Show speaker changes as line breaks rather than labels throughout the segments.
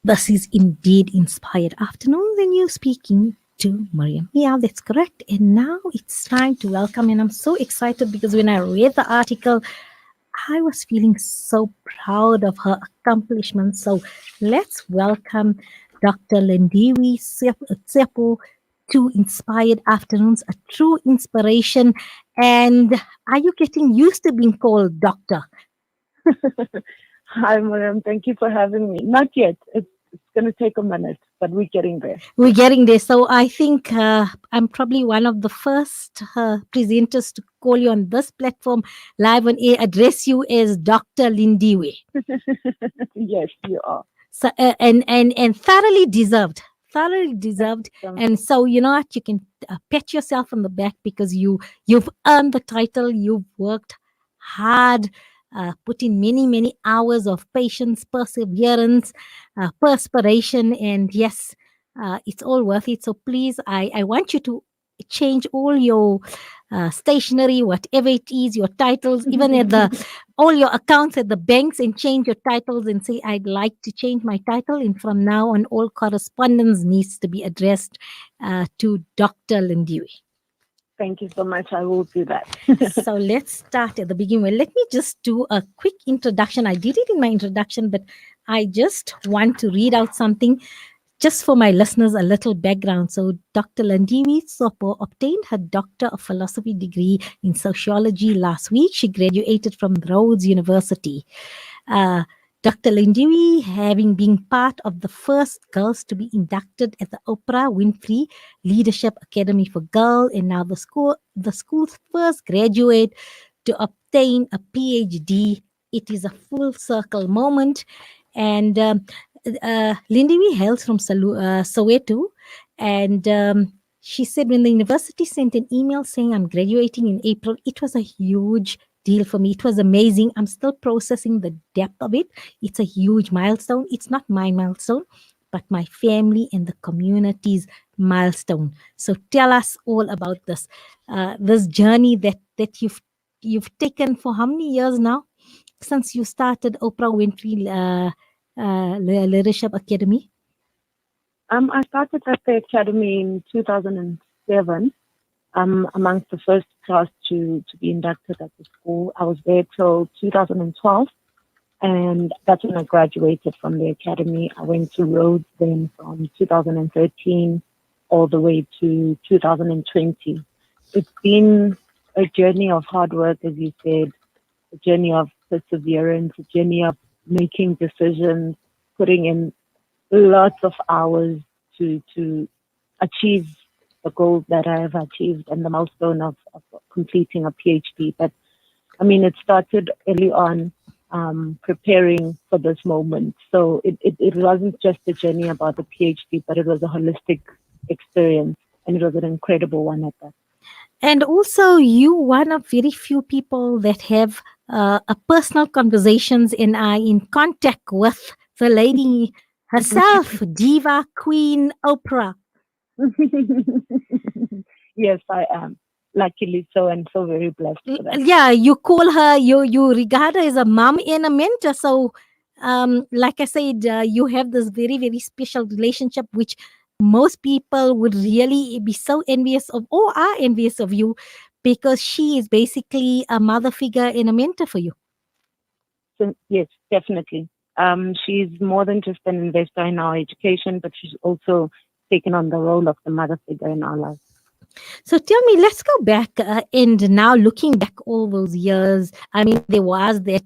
This is indeed Inspired Afternoons, and you're speaking to Mariam. Yeah, that's correct. And now it's time to welcome, and I'm so excited because when I read the article, I was feeling so proud of her accomplishments. So let's welcome Dr. Lindiwe Tsope to Inspired Afternoons, a true inspiration. And are you getting used to being called doctor?
Hi, Mariam. Thank you for having me. Not yet. It's going to take a minute, but we're getting there.
We're getting there. So I think I'm probably one of the first presenters to call you on this platform live on air, address you as Dr. Lindiwe.
Yes, you are.
So, and thoroughly deserved. Thoroughly deserved. And so you know what, you can pat yourself on the back because you've earned the title. You've worked hard, put in many hours of patience, perseverance, perspiration, and yes, it's all worth it. So please, I want you to change all your stationery, whatever it is, your titles, even at the all your accounts at the banks, and change your titles and say, I'd like to change my title. And from now on, all correspondence needs to be addressed to Dr. Lindiwe.
Thank you so much. I will do that.
So let's start at the beginning. Well, let me just do a quick introduction. I did it in my introduction, but I just want to read out something just for my listeners, a little background. So Dr. Lindiwe Tsope obtained her Doctor of Philosophy degree in sociology last week. She graduated from Rhodes University. Dr. Lindiwe, having been part of the first girls to be inducted at the Oprah Winfrey Leadership Academy for Girls, and now the school's first graduate to obtain a PhD. It is a full circle moment. And Lindiwe hails from Soweto, and she said when the university sent an email saying I'm graduating in April, it was a huge deal for me. It was amazing. I'm still processing the depth of it. It's a huge milestone. It's not my milestone, but my family and the community's milestone. So tell us all about this journey that you've taken for how many years now since you started Oprah Winfrey Leadership Academy?
I started at the academy in 2007. Amongst the first class to be inducted at the school. I was there till 2012, and that's when I graduated from the academy. I went to Rhodes then from 2013 all the way to 2020. It's been a journey of hard work, as you said, a journey of perseverance, a journey of making decisions, putting in lots of hours to achieve the goals that I have achieved and the milestone of completing a PhD. But I mean, it started early on, preparing for this moment. So it wasn't just a journey about the PhD, but it was a holistic experience, and it was an incredible one at that.
And also, you one of very few people that have a personal conversations and are in contact with the lady herself, diva, queen, Oprah.
Yes, I am. Luckily so, and so very blessed for that.
Yeah, you call her, you regard her as a mom and a mentor. So, like I said, you have this very special relationship, which most people would really be so envious of, or are envious of you, because she is basically a mother figure and a mentor for you.
So, yes, definitely. She's more than just an investor in our education, but she's also taken on the role of the mother figure in our lives.
So tell me, let's go back and now looking back all those years. I mean, there was that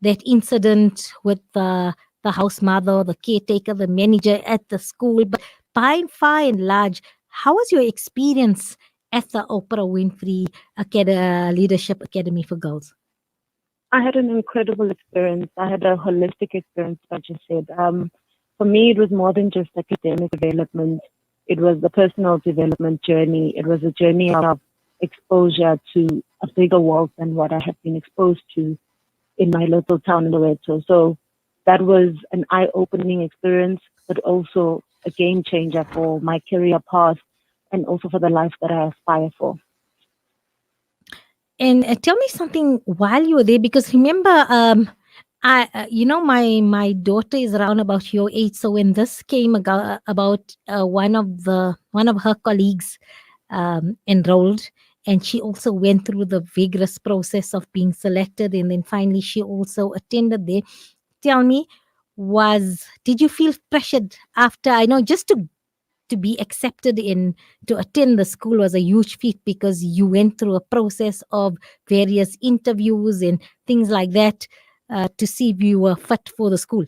incident with the house mother, the caretaker, the manager at the school. But by far and large, how was your experience at the Oprah Winfrey Leadership Academy for Girls?
I had an incredible experience. I had a holistic experience, like you said. For me, it was more than just academic development. It was the personal development journey. It was a journey of exposure to a bigger world than what I have been exposed to in my little town in Soweto. So that was an eye-opening experience, but also a game changer for my career path and also for the life that I aspire for.
And tell me something while you were there, because remember, My daughter is around about your age. So when this came about, one of her colleagues enrolled, and she also went through the vigorous process of being selected, and then finally she also attended there. Tell me, did you feel pressured after? I know just to be accepted in to attend the school was a huge feat, because you went through a process of various interviews and things like that, to see if you were fit for the school.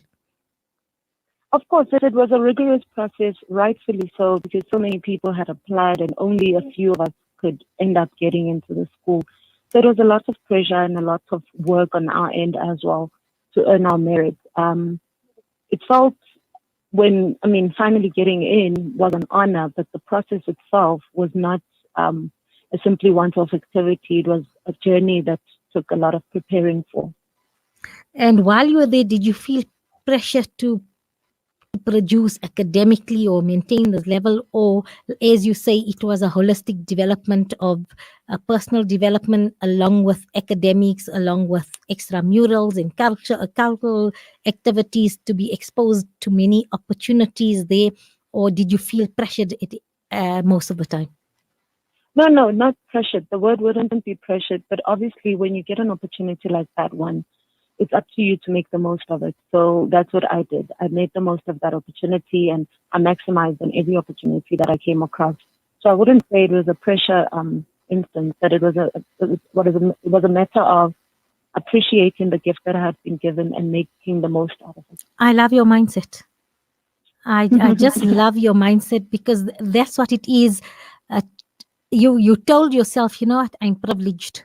Of course, it was a rigorous process, rightfully so, because so many people had applied and only a few of us could end up getting into the school. So it was a lot of pressure and a lot of work on our end as well to earn our merit. It felt finally getting in was an honor, but the process itself was not a simply one-off activity. It was a journey that took a lot of preparing for.
And while you were there, did you feel pressure to produce academically or maintain this level, or as you say, it was a holistic development of personal development along with academics, along with extramurals and cultural activities, to be exposed to many opportunities there? Or did you feel pressured most of the time?
No, not pressured. The word wouldn't be pressured, but obviously when you get an opportunity like that one, it's up to you to make the most of it. So that's what I did. I made the most of that opportunity, and I maximized on every opportunity that I came across. So I wouldn't say it was a pressure instance, that it was a matter of appreciating the gift that I had been given and making the most out of it.
I love your mindset. I just love your mindset, because that's what it is. Uh, you told yourself, you know what, I'm privileged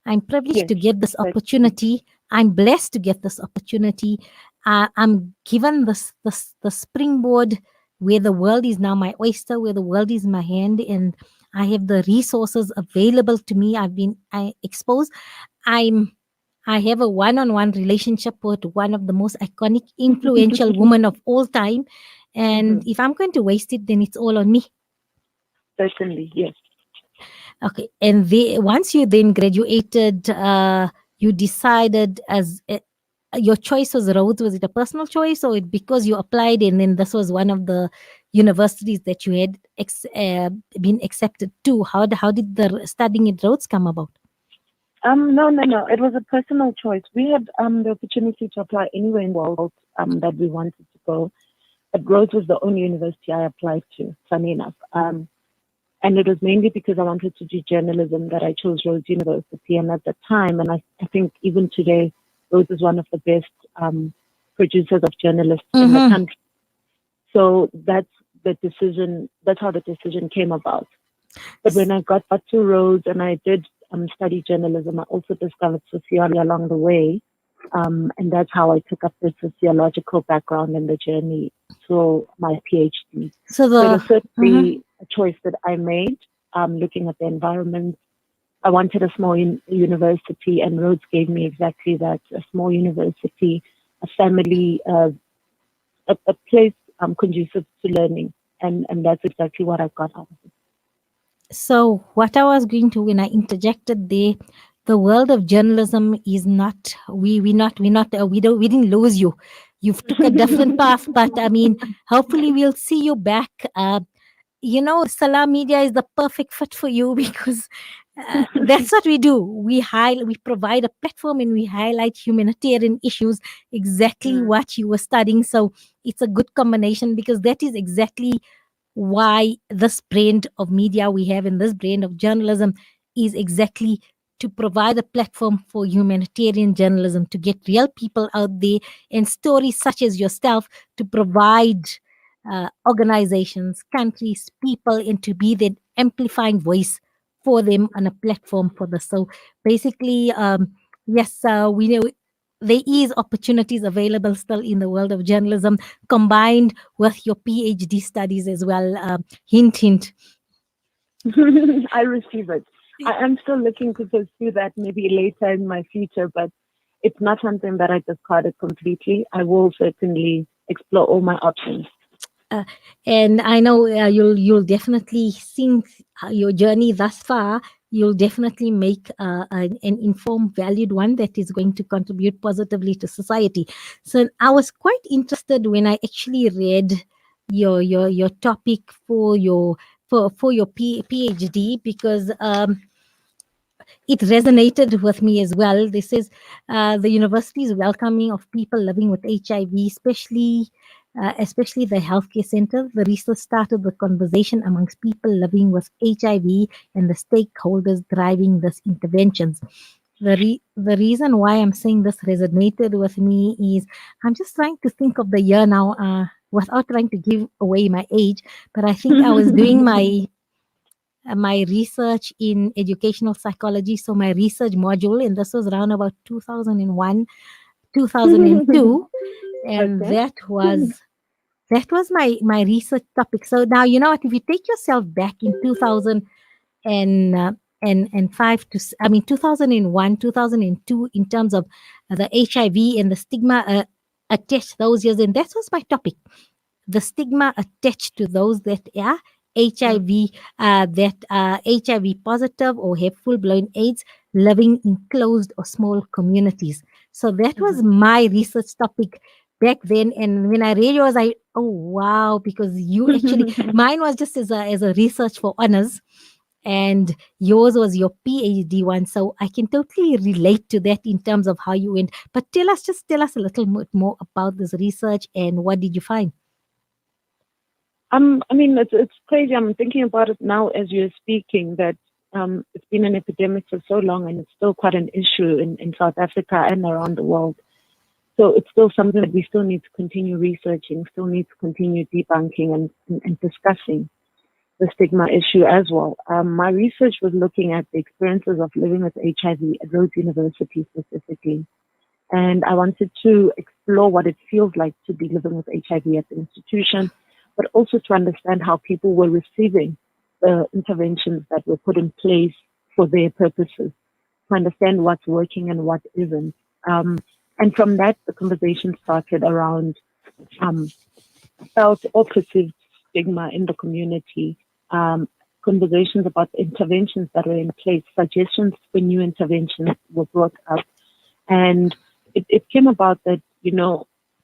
Yes,
to get this
certainly.
opportunity. I'm blessed to get this opportunity. I'm given the springboard, where the world is now my oyster, where the world is my hand, and I have the resources available to me. I exposed. I have a one-on-one relationship with one of the most iconic, influential women of all time, and
Hmm.
if I'm going to waste it, then it's all on me.
Certainly, yes.
Okay, and once you then graduated, you decided your choice was Rhodes. Was it a personal choice, or because you applied and then this was one of the universities that you had been accepted to? How did the studying at Rhodes come about?
No. It was a personal choice. We had the opportunity to apply anywhere in the world that we wanted to go, but Rhodes was the only university I applied to, funny enough. And it was mainly because I wanted to do journalism that I chose Rhodes University. And at the time, and I think even today, Rhodes is one of the best producers of journalists in the
Mm-hmm.
country. So that's the decision. That's how the decision came about. But when I got to Rhodes and I did study journalism, I also discovered sociology along the way. And that's how I took up the sociological background and the journey to my PhD.
So
So it was
mhm.
certainly a choice that I made, looking at the environment. I wanted a small university, and Rhodes gave me exactly that, a small university, a family, a place conducive to learning. And that's exactly what I got out of it.
So what I was going to, when I interjected there, the world of journalism is not, we didn't lose you. You've took a different path, but I mean, hopefully we'll see you back. Salam Media is the perfect fit for you, because that's what we do. We provide a platform and we highlight humanitarian issues, exactly
Mm.
what you were studying. So it's a good combination, because that is exactly why this brand of media we have, and this brand of journalism, is exactly to provide a platform for humanitarian journalism, to get real people out there and stories such as yourself, to provide organizations, countries, people, and to be that amplifying voice for them on a platform for this. So basically, yes, we know there is opportunities available still in the world of journalism, combined with your PhD studies as well. Hint, hint.
I receive it. I am still looking to pursue that maybe later in my future, but it's not something that I discarded completely. I will certainly explore all my options.
Uh, and I know you'll definitely, since your journey thus far, you'll definitely make an informed, valued one that is going to contribute positively to society. So I was quite interested when I actually read your topic for your PhD, because it resonated with me as well. This is the university is welcoming of people living with HIV, especially the healthcare center. The research started the conversation amongst people living with HIV and the stakeholders driving this interventions. The reason why I'm saying this resonated with me is I'm just trying to think of the year now, without trying to give away my age, but I think I was doing my research in educational psychology. So my research module, and this was around about 2001, 2002, and
Okay.
that was my research topic. So now you know what? If you take yourself back in 2000 and five to I mean 2001, 2002, in terms of the HIV and the stigma attached those years, and that was my topic, the stigma attached to those that are
Mm.
HIV, that are HIV positive or have full blown AIDS, living in closed or small communities. So that was
Mhm.
my research topic back then. And when I read yours, oh wow, because you actually, mine was just as a research for honors, and yours was your PhD one. So I can totally relate to that in terms of how you went. But tell us a little bit more about this research and what did you find?
I mean, it's crazy. I'm thinking about it now as you're speaking that it's been an epidemic for so long, and it's still quite an issue in South Africa and around the world. So it's still something that we still need to continue researching, still need to continue debunking and discussing the stigma issue as well. My research was looking at the experiences of living with HIV at Rhodes University specifically. And I wanted to explore what it feels like to be living with HIV at the institution, but also to understand how people were receiving the interventions that were put in place for their purposes, to understand what's working and what isn't. And from that, the conversation started around um, felt or perceived stigma in the community, um, conversations about the interventions that were in place, suggestions for new interventions were brought up. And it came about that,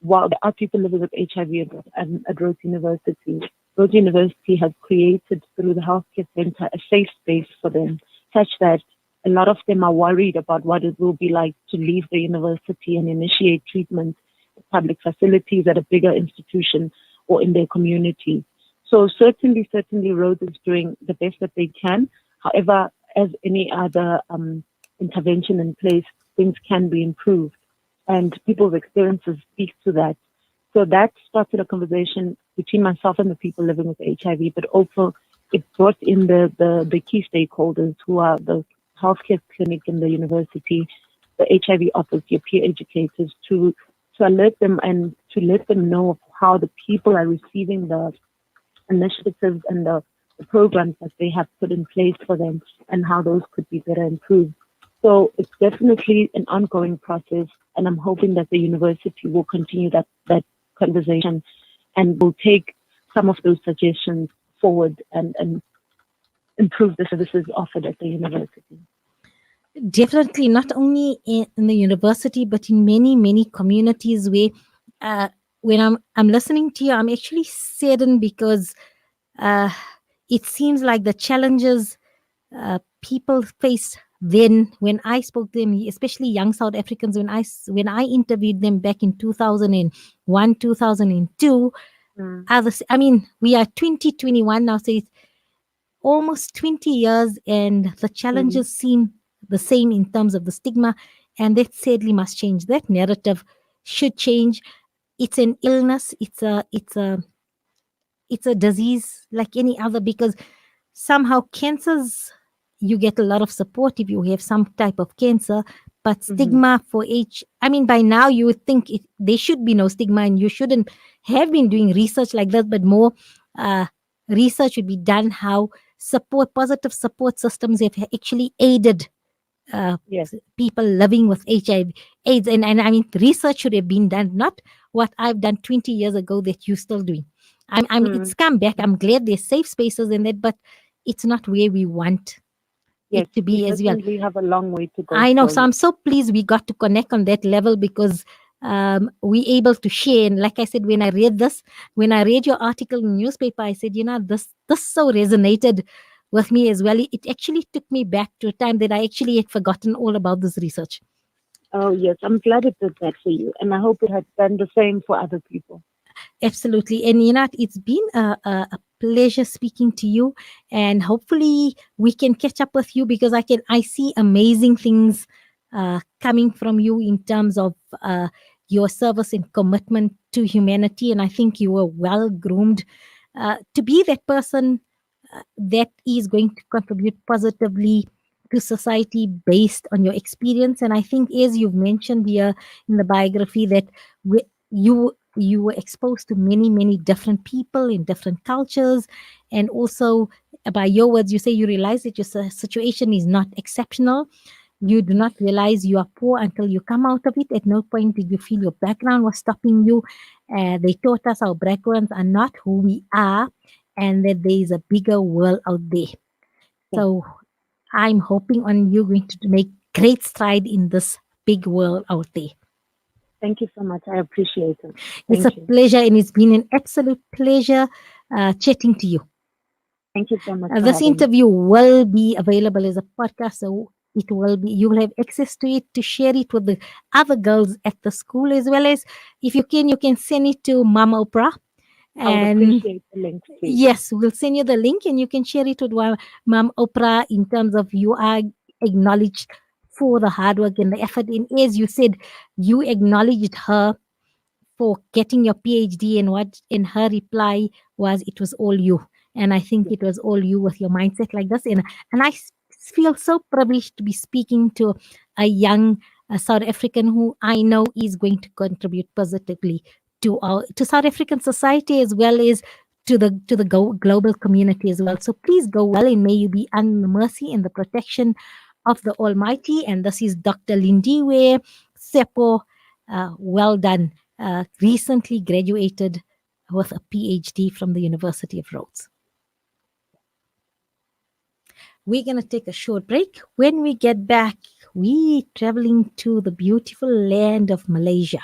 while there are people living with HIV at Rhodes University has created through the healthcare center a safe space for them, such that a lot of them are worried about what it will be like to leave the university and initiate treatment at public facilities at a bigger institution or in their community. So certainly Rhodes is doing the best that they can. However, as any other intervention in place, things can be improved. And people's experiences speak to that. So that started a conversation between myself and the people living with HIV, but also it brought in the key stakeholders who are the healthcare clinic in the university, the HIV office, your peer educators, to alert them and to let them know how the people are receiving the initiatives and the programs that they have put in place for them and how those could be better improved. So it's definitely an ongoing process, and I'm hoping that the university will continue that conversation and will take some of those suggestions forward and improve the services offered at the university.
Definitely, not only in the university, but in many communities where, uh, when I'm listening to you, I'm actually saddened because uh, it seems like the challenges people faced then when I spoke to them, especially young South Africans, when I interviewed them back in 2001, 2002,
Mm.
I mean, we are 2021 now, so it's almost 20 years, and the
Mm.
challenges seem the same in terms of the stigma, and that sadly must change. That narrative should change. It's an illness. It's a disease like any other, because somehow cancers, you get a lot of support if you have some type of cancer, but
Mm-hmm.
stigma for I mean, by now you would think there should be no stigma, and you shouldn't have been doing research like that, but more uh, research would be done how positive support systems have actually aided uh,
Yes.
people living with HIV, AIDS, and I mean, research should have been done, not what I've done 20 years ago that you're still doing. It's
Mm.
come back. I'm glad there's safe spaces in that, but it's not where we want.
Yes,
it to
we
be as well.
certainly have a long way to go
I know.
still.
So I'm so pleased we got to connect on that level because we able to share. And like I said, when I read your article in the newspaper, I said, this so resonated with me as well. It actually took me back to a time that I actually had forgotten all about this research.
Oh, yes, I'm glad it did that for you. And I hope it has done the same for other people.
Absolutely. And it's been a pleasure speaking to you. And hopefully we can catch up with you because I see amazing things coming from you in terms of your service and commitment to humanity. And I think you were well groomed to be that person that is going to contribute positively to society based on your experience. And I think, as you've mentioned here in the biography, that you were exposed to many different people in different cultures, and also by your words, you say you realize that your situation is not exceptional. You do not realize you are poor until you come out of it. At no point did you feel your background was stopping you. They taught us our backgrounds are not who we are, and that there is a bigger world out there.
Yes.
So I'm hoping on you going to make great stride in this big world out there.
Thank you so much. I appreciate it.
It's a
Thank you.
pleasure, and it's been an absolute pleasure chatting to you.
Thank you so much for
This
having me.
interview will be available as a podcast, so you will have access to it to share it with the other girls at the school, as well as if you can send it to Mama Oprah.
I would
And
appreciate the links, please.
yes, we'll send you the link and you can share it with Mom Oprah in terms of you are acknowledged for the hard work and the effort. And as you said, you acknowledged her for getting your PhD, and what in her reply was it was all you. And I think
Yes.
it was all you with your mindset like this. And feel so privileged to be speaking to a young South African who I know is going to contribute positively to South African society, as well as to the global community as well. So please go well, and may you be under the mercy and the protection of the Almighty. And this is Dr. Lindiwe Tsope. Well done. Recently graduated with a PhD from the University of Rhodes. We're going to take a short break. When we get back, we're traveling to the beautiful land of Malaysia.